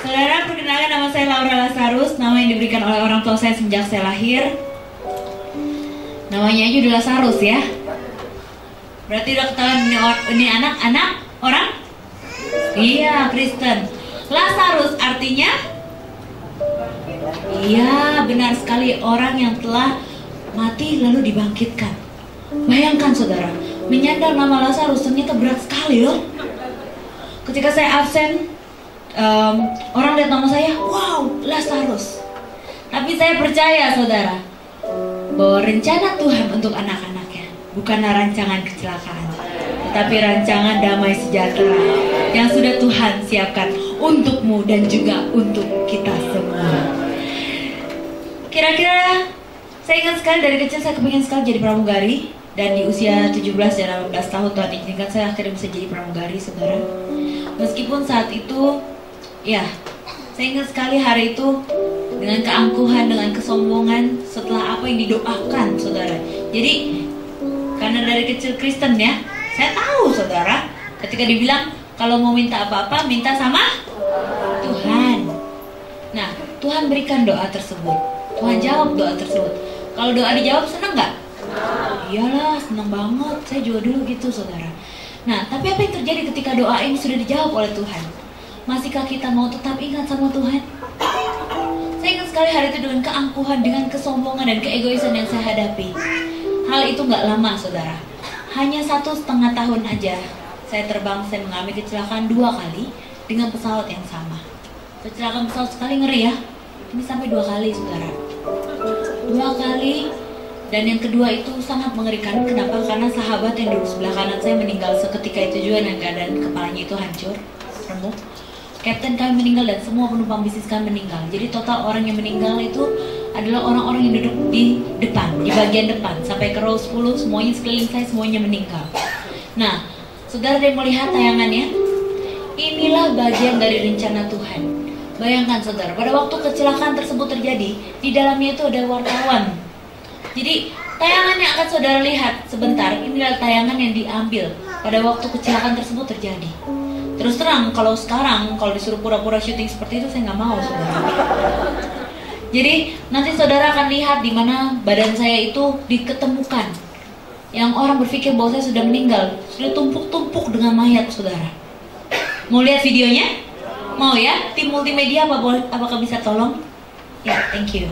Saudara, perkenalkan nama saya Laura Lazarus, nama yang diberikan oleh orang tua saya sejak saya lahir. Namanya aja udah Lazarus ya. Berarti udah ketahuan ini anak-anak orang? Iya, Kristen. Lazarus artinya? Iya, benar sekali, orang yang telah mati lalu dibangkitkan. Bayangkan saudara, menyandang nama Lazarus ternyata berat sekali loh. Ketika saya absen, orang lihat nama saya, wow, Lazarus. Tapi saya percaya saudara, bahwa rencana Tuhan untuk anak-anaknya bukanlah rancangan kecelakaan, tetapi rancangan damai sejahtera yang sudah Tuhan siapkan untukmu dan juga untuk kita semua. Kira-kira saya ingat sekali dari kecil saya kepingin sekali jadi pramugari. Dan di usia 17 dan 18 tahun Tuhan izinkan saya akhirnya bisa jadi pramugari, saudara. Meskipun saat itu, ya, saya ingat sekali hari itu dengan keangkuhan, dengan kesombongan setelah apa yang didoakan, saudara. Jadi, karena dari kecil Kristen ya, saya tahu, saudara, ketika dibilang kalau mau minta apa-apa, minta sama Tuhan. Nah, Tuhan berikan doa tersebut. Tuhan jawab doa tersebut. Kalau doa dijawab, senang nggak? Iyalah, senang banget. Saya juga dulu gitu, saudara. Nah, tapi apa yang terjadi ketika doa ini sudah dijawab oleh Tuhan? Masihkah kita mau tetap ingat sama Tuhan? Saya ingat sekali hari itu dengan keangkuhan, dengan kesombongan dan keegoisan yang saya hadapi. Hal itu nggak lama, saudara. Hanya 1,5 tahun aja saya terbang, saya mengalami kecelakaan 2 kali dengan pesawat yang sama. Kecelakaan pesawat sekali ngeri ya. Ini sampai 2 kali, saudara. 2 kali. Dan yang kedua itu sangat mengerikan. Kenapa? Karena sahabat yang duduk sebelah kanan saya meninggal seketika itu juga, dan keadaan kepalanya itu hancur, remuk. Kapten kami meninggal dan semua penumpang bisnis kami meninggal. Jadi total orang yang meninggal itu adalah orang-orang yang duduk di depan, di bagian depan. Sampai ke row 10, semuanya sekeliling saya, semuanya meninggal. Nah, saudara yang melihat tayangannya, inilah bagian dari rencana Tuhan. Bayangkan saudara, pada waktu kecelakaan tersebut terjadi, di dalamnya itu ada wartawan. Jadi tayangan yang akan saudara lihat sebentar, inilah tayangan yang diambil pada waktu kecelakaan tersebut terjadi. Terus terang, kalau sekarang, kalau disuruh pura-pura syuting seperti itu, saya nggak mau, saudara. Jadi nanti saudara akan lihat di mana badan saya itu diketemukan. Yang orang berpikir bahwa saya sudah meninggal, sudah tumpuk-tumpuk dengan mayat, saudara. Mau lihat videonya? Mau ya? Tim multimedia apakah bisa tolong? Ya, thank you.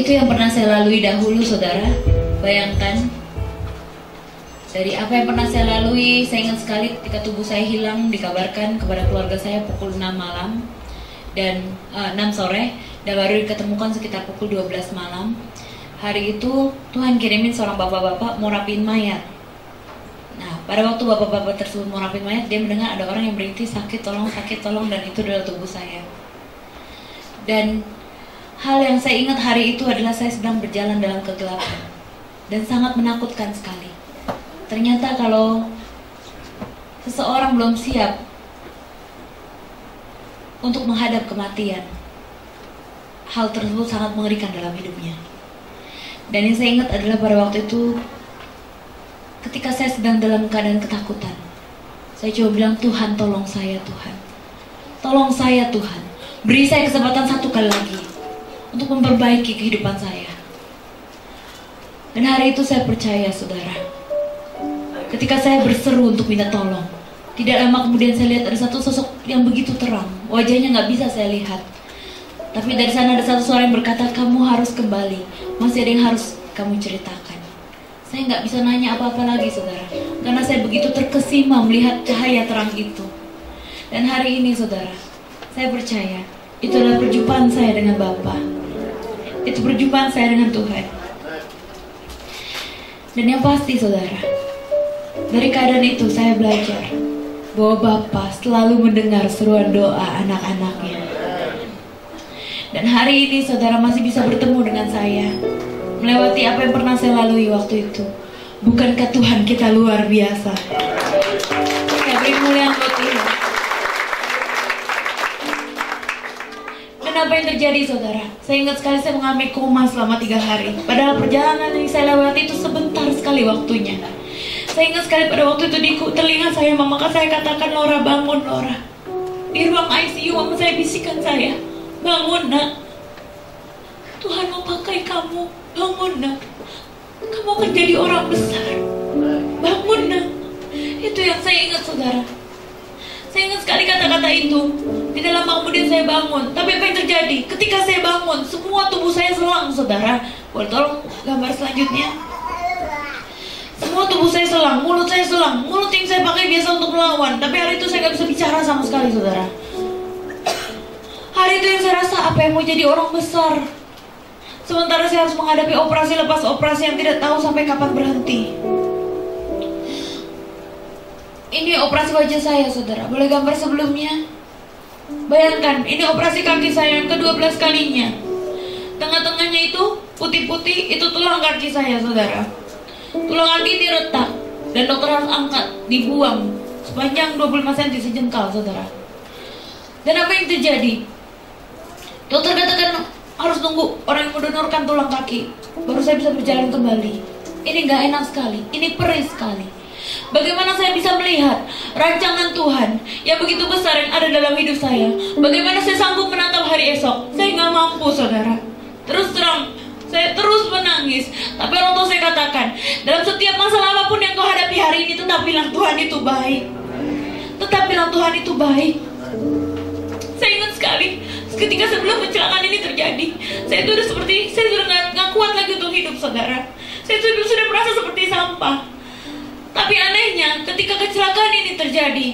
Itu yang pernah saya lalui dahulu, saudara. Bayangkan, dari apa yang pernah saya lalui, saya ingat sekali ketika tubuh saya hilang, dikabarkan kepada keluarga saya pukul 6 malam dan 6 sore, dan baru diketemukan sekitar pukul 12 malam. Hari itu Tuhan kirimin seorang bapak-bapak mau rapiin mayat. Nah, pada waktu bapak-bapak tersebut mau rapiin mayat, dia mendengar ada orang yang berhenti, sakit tolong, dan itu adalah tubuh saya. Dan hal yang saya ingat hari itu adalah saya sedang berjalan dalam kegelapan dan sangat menakutkan sekali. Ternyata kalau seseorang belum siap untuk menghadap kematian, hal tersebut sangat mengerikan dalam hidupnya. Dan yang saya ingat adalah pada waktu itu, ketika saya sedang dalam keadaan ketakutan, saya coba bilang, Tuhan tolong saya Tuhan. Tolong saya Tuhan. Beri saya kesempatan satu kali lagi untuk memperbaiki kehidupan saya. Dan hari itu saya percaya, saudara, ketika saya berseru untuk minta tolong, tidak lama kemudian saya lihat ada satu sosok yang begitu terang. Wajahnya nggak bisa saya lihat, tapi dari sana ada satu suara yang berkata, kamu harus kembali, masih ada yang harus kamu ceritakan. Saya nggak bisa nanya apa-apa lagi, saudara, karena saya begitu terkesima melihat cahaya terang itu. Dan hari ini, saudara, saya percaya itu adalah perjumpaan saya dengan Bapa. Itu perjumpaan saya dengan Tuhan. Dan yang pasti, saudara, dari keadaan itu saya belajar bahwa Bapa selalu mendengar seruan doa anak-anaknya. Dan hari ini saudara masih bisa bertemu dengan saya, melewati apa yang pernah saya lalui waktu itu. Bukankah Tuhan kita luar biasa? Ya, beri kemuliaan buat Tuhan. Dan apa yang terjadi, saudara? Saya ingat sekali saya mengalami koma selama 3 hari. Padahal perjalanan yang saya lewati itu sebentar sekali waktunya. Saya ingat sekali pada waktu itu di telinga saya, maka saya katakan, Laura bangun, Laura. Di ruang ICU mama saya bisikan saya, bangun nak, Tuhan mau pakai kamu, bangun nak, kamu akan jadi orang besar, bangun nak. Itu yang saya ingat, saudara. Saya ingat sekali kata-kata itu. Tidak lama kemudian saya bangun. Tapi apa yang terjadi? Ketika saya bangun, semua tubuh saya selang, saudara. Boleh tolong gambar selanjutnya? Semua tubuh saya selang, mulut saya selang. Mulut yang saya pakai biasa untuk melawan, tapi hari itu saya gak bisa bicara sama sekali, saudara. Hari itu yang saya rasa, apa yang mau jadi orang besar, sementara saya harus menghadapi operasi lepas operasi yang tidak tahu sampai kapan berhenti. Ini operasi wajah saya, saudara. Boleh gambar sebelumnya? Bayangkan, ini operasi kaki saya yang ke-12 kalinya. Tengah-tengahnya itu putih-putih, itu tulang kaki saya, saudara. Tulang kaki diretak dan dokter harus angkat, dibuang sepanjang 25 cm sejengkal, saudara. Dan apa yang terjadi? Dokter katakan harus tunggu orang yang mendonorkan tulang kaki baru saya bisa berjalan kembali. Ini gak enak sekali, ini perih sekali. Bagaimana saya bisa melihat rancangan Tuhan yang begitu besar yang ada dalam hidup saya? Bagaimana saya sanggup menatap hari esok? Saya gak mampu, saudara. Terus terang, saya terus menangis. Tapi orang tua saya katakan, dalam setiap masalah apapun yang kau hadapi hari ini, tetap bilang Tuhan itu baik. Tetap bilang Tuhan itu baik. Saya ingat sekali, ketika sebelum kecelakaan ini terjadi, saya sudah nggak kuat lagi untuk hidup, saudara. Saya sudah merasa seperti sampah. Tapi anehnya, ketika kecelakaan ini terjadi,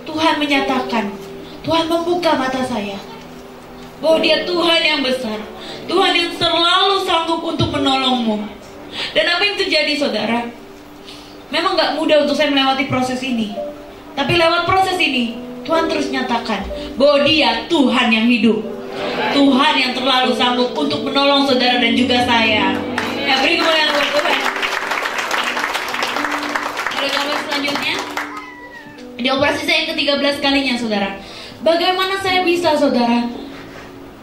Tuhan menyatakan, Tuhan membuka mata saya, bahwa Dia Tuhan yang besar, Tuhan yang selalu sanggup untuk menolongmu. Dan apa yang terjadi, saudara? Memang gak mudah untuk saya melewati proses ini, tapi lewat proses ini Tuhan terus nyatakan bahwa Dia Tuhan yang hidup, Tuhan yang terlalu sanggup untuk menolong saudara dan juga saya. Ya, beri kemuliaan buat Tuhan. Ada gambar selanjutnya. Di operasi saya yang ke-13 kalinya, saudara. Bagaimana saya bisa, saudara,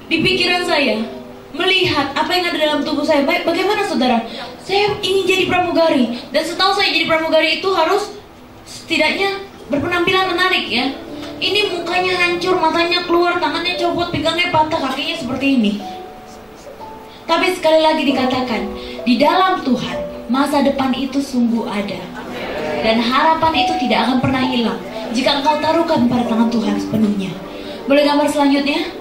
di pikiran saya melihat apa yang ada dalam tubuh saya? Bagaimana, saudara? Saya ingin jadi pramugari, dan setahu saya jadi pramugari itu harus setidaknya berpenampilan menarik, ya. Ini mukanya hancur, matanya keluar, tangannya copot, pinggangnya patah, kakinya seperti ini. Tapi sekali lagi dikatakan, di dalam Tuhan masa depan itu sungguh ada, dan harapan itu tidak akan pernah hilang jika engkau taruhkan pada tangan Tuhan sepenuhnya. Boleh gambar selanjutnya?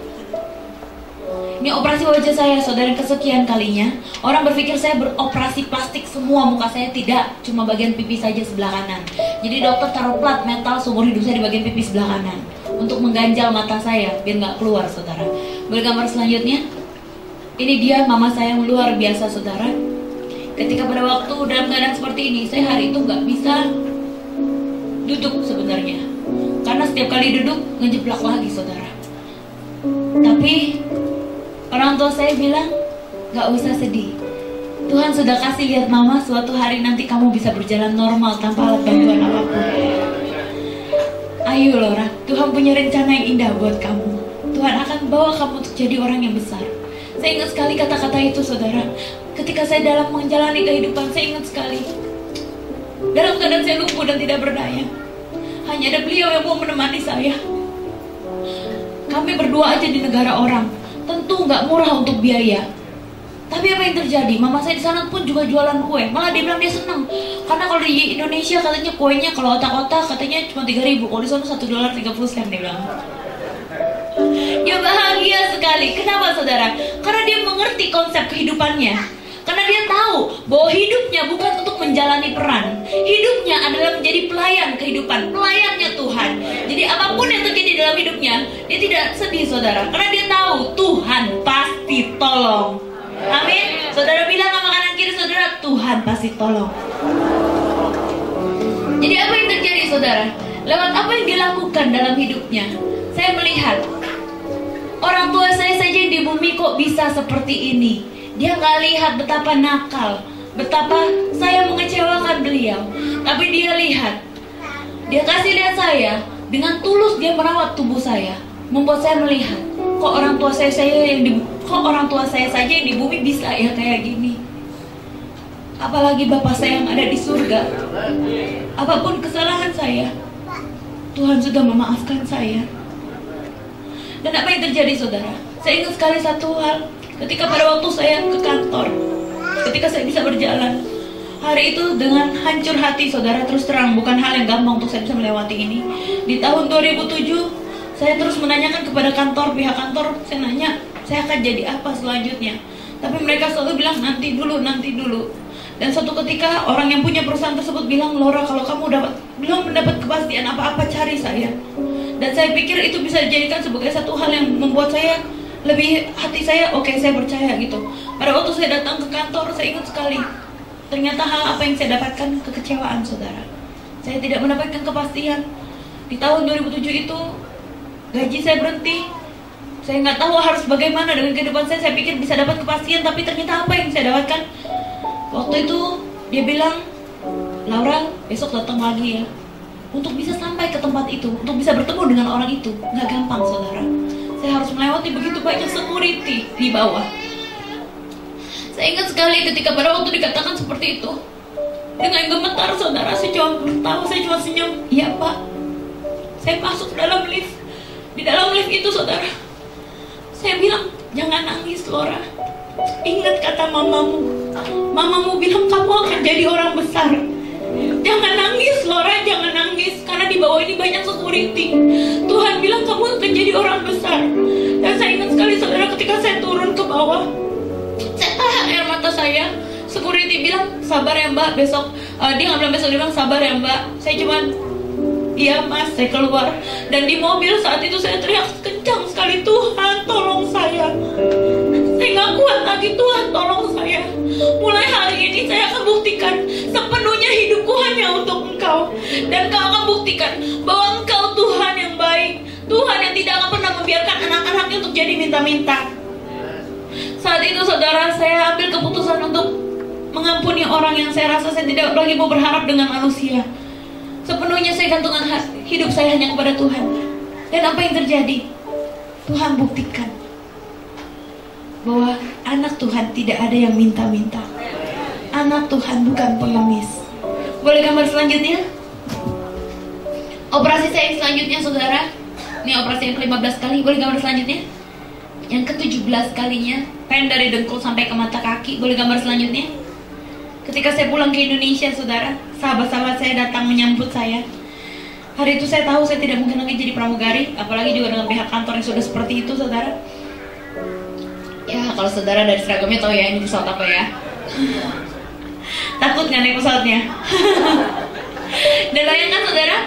Ini operasi wajah saya, saudara, kesekian kalinya. Orang berpikir saya beroperasi plastik semua muka saya. Tidak, cuma bagian pipi saja sebelah kanan. Jadi dokter taruh plat metal seumur hidup saya di bagian pipi sebelah kanan untuk mengganjal mata saya biar nggak keluar, saudara. Boleh gambar selanjutnya? Ini dia mama saya yang luar biasa, saudara. Ketika pada waktu dalam keadaan seperti ini, saya hari itu nggak bisa duduk sebenarnya, karena setiap kali duduk ngejeblak lagi, saudara. Tapi orang tua saya bilang, gak usah sedih. Tuhan sudah kasih lihat mama, suatu hari nanti kamu bisa berjalan normal tanpa alat bantuan apapun. Ayo Laura, Tuhan punya rencana yang indah buat kamu. Tuhan akan bawa kamu untuk jadi orang yang besar. Saya ingat sekali kata-kata itu, saudara. Ketika saya dalam menjalani kehidupan, saya ingat sekali. Dalam keadaan saya lumpuh dan tidak berdaya, hanya ada beliau yang mau menemani saya. Kami berdua aja di negara orang, tentu nggak murah untuk biaya. Tapi apa yang terjadi? Mama saya di sana pun juga jualan kue. Malah dia bilang dia senang, karena kalau di Indonesia katanya kuenya kalau otak-otak katanya cuma 3.000, kalau di sana $1.30 dia bilang. Dia bahagia sekali. Kenapa, saudara? Karena dia mengerti konsep kehidupannya. Karena dia tahu bahwa hidupnya bukan untuk menjalani peran. Hidupnya adalah menjadi pelayan kehidupan, pelayannya Tuhan. Jadi apapun yang terjadi dalam hidupnya, dia tidak sedih, saudara. Karena dia tahu Tuhan pasti tolong. Amin. Saudara bilang sama kanan kiri saudara, Tuhan pasti tolong. Jadi apa yang terjadi, saudara? Lewat apa yang dilakukan dalam hidupnya, saya melihat orang tua saya saja yang di bumi kok bisa seperti ini. Dia nggak lihat betapa nakal, betapa saya mengecewakan beliau. Tapi dia lihat, dia kasih lihat saya, dengan tulus dia merawat tubuh saya, membuat saya melihat, kok orang tua saya saja yang di bumi bisa ya kayak gini. Apalagi Bapak saya yang ada di surga. Apapun kesalahan saya, Tuhan sudah memaafkan saya. Dan apa yang terjadi, saudara? Saya ingat sekali satu hal. Ketika pada waktu saya ke kantor, ketika saya bisa berjalan, hari itu dengan hancur hati, saudara, terus terang, bukan hal yang gampang untuk saya bisa melewati ini. Di tahun 2007, saya terus menanyakan kepada kantor, pihak kantor, saya nanya, saya akan jadi apa selanjutnya. Tapi mereka selalu bilang, nanti dulu. Dan suatu ketika, orang yang punya perusahaan tersebut bilang, Laura, kalau kamu belum mendapat kepastian apa-apa, cari saya. Dan saya pikir itu bisa dijadikan sebagai satu hal yang membuat saya lebih, hati saya, oke, saya percaya gitu. Pada waktu saya datang ke kantor, saya ingat sekali, ternyata hal apa yang saya dapatkan, kekecewaan, saudara. Saya tidak mendapatkan kepastian. Di tahun 2007 itu gaji saya berhenti. Saya nggak tahu harus bagaimana dengan kehidupan saya. Saya pikir bisa dapat kepastian, tapi ternyata apa yang saya dapatkan? Waktu itu dia bilang, Laura, besok datang lagi ya. Untuk bisa sampai ke tempat itu, untuk bisa bertemu dengan orang itu, nggak gampang, saudara. Saya harus melewati begitu banyak security di bawah. Saya ingat sekali ketika pada waktu dikatakan seperti itu, dengan gemetar, saudara, saya cuma bertawa, saya cuma senyum. Iya, Pak. Saya masuk dalam lift. Di dalam lift itu, saudara, saya bilang, jangan nangis, Laura. Ingat kata mamamu. Mamamu bilang kamu akan jadi orang besar. Jangan nangis, Laura, jangan nangis. Karena di bawah ini banyak security. Tuhan bilang kamu akan jadi orang besar. Dan saya ingat sekali, saudara, ketika saya turun ke bawah, saya tahan air mata saya. Security bilang, sabar ya Mbak, besok. Dia nggak bilang besok, dia bilang sabar ya Mbak. Saya cuman, iya Mas, saya keluar. Dan di mobil saat itu saya teriak kencang sekali, Tuhan tolong saya. Saya nggak kuat lagi, Tuhan tolong saya. Mulai hari ini saya akan buktikan sepenuhnya hidupku hanya untuk Engkau. Dan Engkau akan buktikan bahwa Engkau Tuhan yang baik, Tuhan yang tidak akan pernah membiarkan anak-anaknya untuk jadi minta-minta. Saat itu, saudara, saya ambil keputusan untuk mengampuni orang yang saya rasa saya tidak lagi mau berharap dengan manusia. Sepenuhnya saya gantungkan hidup saya hanya kepada Tuhan. Dan apa yang terjadi? Tuhan buktikan bahwa anak Tuhan tidak ada yang minta-minta. Anak Tuhan bukan pengemis. Boleh gambar selanjutnya? Operasi saya yang selanjutnya, saudara. Ini operasi yang ke-15 kali. Boleh gambar selanjutnya? Yang ke-17 kalinya, pen dari dengkul sampai ke mata kaki. Boleh gambar selanjutnya? Ketika saya pulang ke Indonesia, saudara, sahabat-sahabat saya datang menyambut saya. Hari itu saya tahu saya tidak mungkin lagi jadi pramugari, apalagi juga dengan pihak kantor yang sudah seperti itu, saudara. kalau saudara dari seragamnya tahu ya ini pesawat apa ya. Takut nggak naik pesawatnya? Dan bayangkan saudara,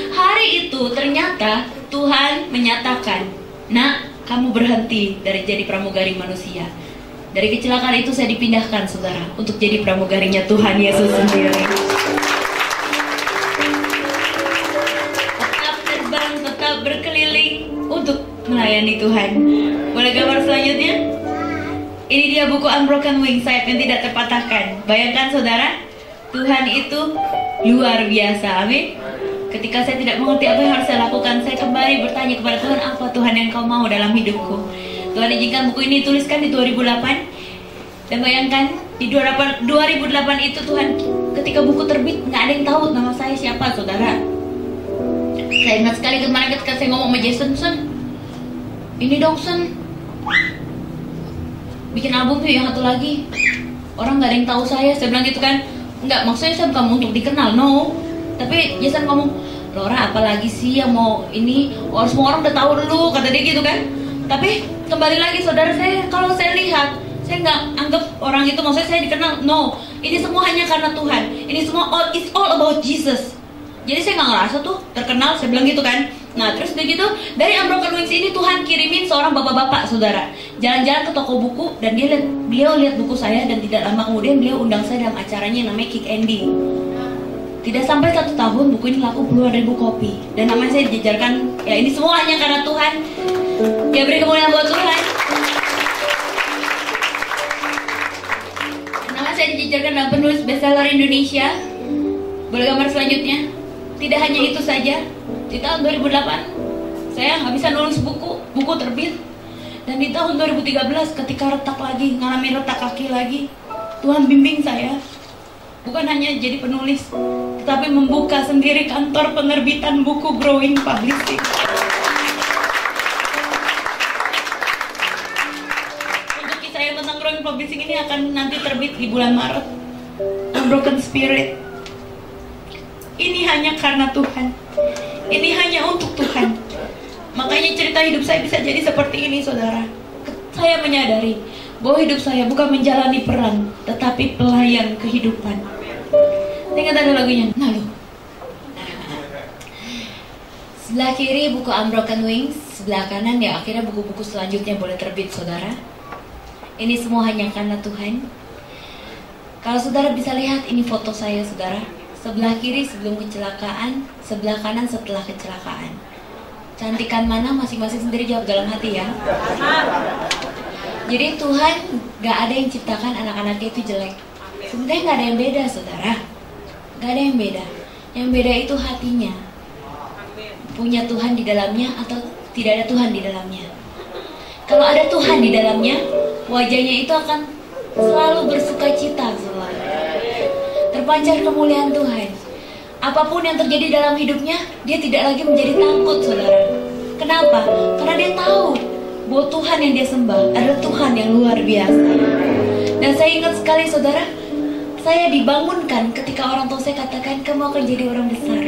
hari itu ternyata Tuhan menyatakan, "Nak, kamu berhenti dari jadi pramugari manusia." Dari kecelakaan itu saya dipindahkan saudara untuk jadi pramugarinya Tuhan Yesus sendiri. Tetap terbang, tetap berkeliling untuk melayani Tuhan. Boleh gambar selanjutnya? Ini dia buku Unbroken Wings, sayap yang tidak terpatahkan. Bayangkan saudara, Tuhan itu luar biasa, amin. Ketika saya tidak mengerti apa yang harus saya lakukan, saya kembali bertanya kepada Tuhan, apa Tuhan yang kau mau dalam hidupku? Tuhan izinkan buku ini dituliskan di 2008. Dan bayangkan, di 2008 itu Tuhan, ketika buku terbit, nggak ada yang tahu nama saya siapa, saudara. Saya ingat sekali kemarin ketika saya ngomong sama Jason, "Son, ini dong Son, bikin album tuh yang satu lagi. Orang nggak ada yang tahu saya." Saya bilang gitu kan. Enggak, maksudnya Son, kamu untuk dikenal, no. Tapi Jason ngomong, "Laura, apalagi sih yang mau ini? Oh, semua orang udah tahu dulu," kata dia gitu kan. Tapi kembali lagi saudara, saya kalau saya lihat, saya nggak anggap orang itu maksudnya saya dikenal, no. Ini semua hanya karena Tuhan. Ini semua it's all about Jesus. Jadi saya nggak ngerasa tuh terkenal, saya bilang gitu kan. Nah terus udah gitu, dari Unbroken Wings ini Tuhan kirimin seorang bapak-bapak saudara, jalan-jalan ke toko buku, dan beliau lihat buku saya, dan tidak lama kemudian beliau undang saya dalam acaranya yang namanya Kick Andy. Tidak sampai 1 tahun buku ini laku puluhan ribu kopi, dan namanya saya dijajarkan. Ya ini semua hanya karena Tuhan. Ya beri kemuliaan buat Tuhan. Nama saya dijajarkan dalam penulis bestseller Indonesia. Boleh gambar selanjutnya? Tidak hanya itu saja, di tahun 2008 saya nggak bisa nulis buku terbit. Dan di tahun 2013 ketika retak lagi, ngalamin retak kaki lagi, Tuhan bimbing saya bukan hanya jadi penulis, tetapi membuka sendiri kantor penerbitan buku Growing Publishing. Untuk kisah yang tentang Growing Publishing ini akan nanti terbit di bulan Maret. Unbroken Spirit. Ini hanya karena Tuhan. Ini hanya untuk Tuhan. Makanya cerita hidup saya bisa jadi seperti ini, saudara. Saya menyadari bahwa hidup saya bukan menjalani peran, tetapi pelayan kehidupan. Ingat ada lagunya? Nah lo. Sebelah kiri buku Unbroken Wings, sebelah kanan ya akhirnya buku-buku selanjutnya boleh terbit, saudara. Ini semua hanya karena Tuhan. Kalau saudara bisa lihat, ini foto saya, saudara. Sebelah kiri sebelum kecelakaan, sebelah kanan setelah kecelakaan. Cantikan mana masing-masing sendiri jawab dalam hati ya. Jadi Tuhan gak ada yang ciptakan anak-anaknya itu jelek. Sebenarnya gak ada yang beda, saudara. Gak ada yang beda. Yang beda itu hatinya. Punya Tuhan di dalamnya atau tidak ada Tuhan di dalamnya. Kalau ada Tuhan di dalamnya, wajahnya itu akan selalu bersuka cita, selalu terpancar kemuliaan Tuhan. Apapun yang terjadi dalam hidupnya, dia tidak lagi menjadi takut, saudara. Kenapa? Karena dia tahu bahwa Tuhan yang dia sembah adalah Tuhan yang luar biasa. Dan saya ingat sekali, saudara, saya dibangunkan ketika orang tua saya katakan, "Kamu akan jadi orang besar."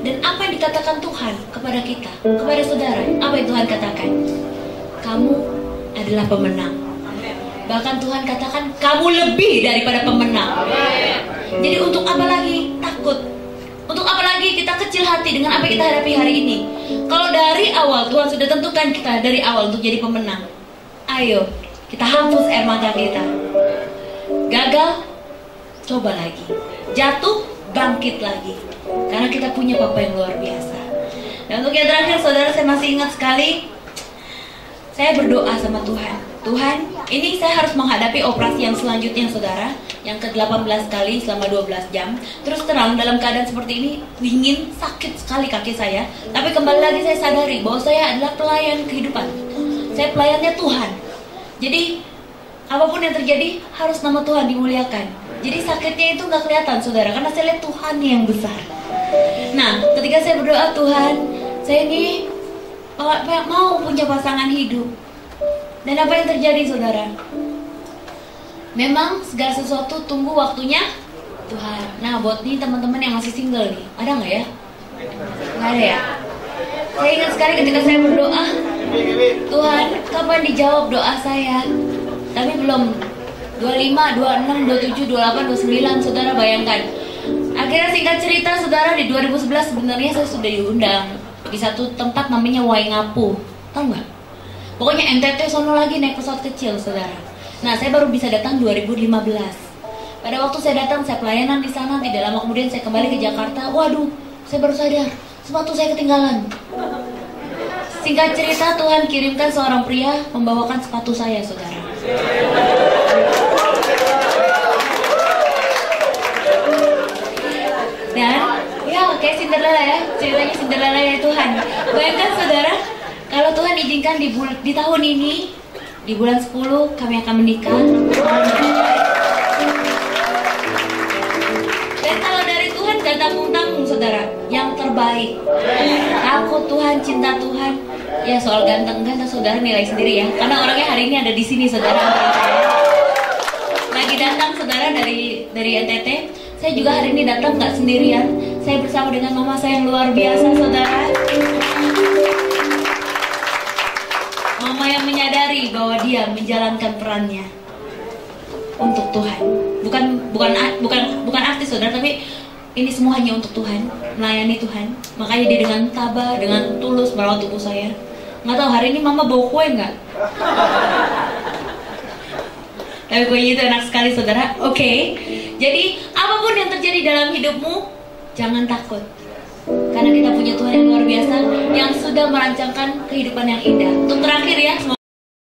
Dan apa yang dikatakan Tuhan kepada kita, kepada saudara, apa yang Tuhan katakan? Kamu adalah pemenang. Bahkan Tuhan katakan, kamu lebih daripada pemenang. Jadi untuk apa lagi takut? Untuk apa lagi kita kecil hati dengan apa yang kita hadapi hari ini? Kalau dari awal Tuhan sudah tentukan kita dari awal untuk jadi pemenang. Ayo, kita hapus air mata kita. Gagal, coba lagi. Jatuh, bangkit lagi. Karena kita punya Bapa yang luar biasa. Dan untuk yang terakhir, saudara, saya masih ingat sekali, saya berdoa sama Tuhan. Tuhan, ini saya harus menghadapi operasi yang selanjutnya, saudara, yang ke-18 kali selama 12 jam. Terus terang dalam keadaan seperti ini, dingin, sakit sekali kaki saya. Tapi kembali lagi saya sadari bahwa saya adalah pelayan kehidupan. Saya pelayannya Tuhan. Jadi apapun yang terjadi harus nama Tuhan dimuliakan. Jadi sakitnya itu gak kelihatan, saudara, karena saya lihat Tuhan yang besar. Nah, ketika saya berdoa, Tuhan, saya ini mau punya pasangan hidup. Dan apa yang terjadi, saudara? Memang segala sesuatu tunggu waktunya Tuhan. Nah, buat nih teman-teman yang masih single nih, ada nggak ya? Nggak ada ya? Saya ingat sekali ketika saya berdoa, Tuhan, kapan dijawab doa saya? Tapi belum. 25, 26, 27, 28, 29, saudara bayangkan. Akhirnya singkat cerita, saudara, di 2011 sebenarnya saya sudah diundang di satu tempat namanya Waingapu. Tahu nggak? Pokoknya NTT sono lagi naik pesawat kecil, saudara. Nah, saya baru bisa datang 2015. Pada waktu saya datang, saya pelayanan di sana. Tidak lama kemudian saya kembali ke Jakarta. Waduh, saya baru sadar sepatu saya ketinggalan. Singkat cerita, Tuhan kirimkan seorang pria membawakan sepatu saya, saudara. Dan ya kayak Cinderella ya, ceritanya Cinderella ya Tuhan. Bayangkan saudara, kalau Tuhan izinkan di tahun ini, di bulan 10 kami akan menikah. Dan kalau dari Tuhan gak tanggung-tanggung saudara, yang terbaik. Takut Tuhan, cinta Tuhan. Ya soal ganteng-ganteng saudara nilai sendiri ya. Karena orangnya hari ini ada di sini saudara. Lagi datang saudara dari NTT. Saya juga hari ini datang nggak sendirian. Saya bersama dengan mama saya yang luar biasa saudara. Mama yang menyadari bahwa dia menjalankan perannya untuk Tuhan. Bukan artis saudara, tapi ini semua hanya untuk Tuhan, melayani Tuhan. Makanya dia dengan tabah, dengan tulus merawat tubuh saya. Nggak tahu hari ini mama bawa kue nggak? Tapi kuenya itu enak sekali saudara. Oke. Jadi apapun yang terjadi dalam hidupmu, jangan takut. Karena kita punya Tuhan yang luar biasa yang sudah merancangkan kehidupan yang indah. Untuk terakhir ya, semoga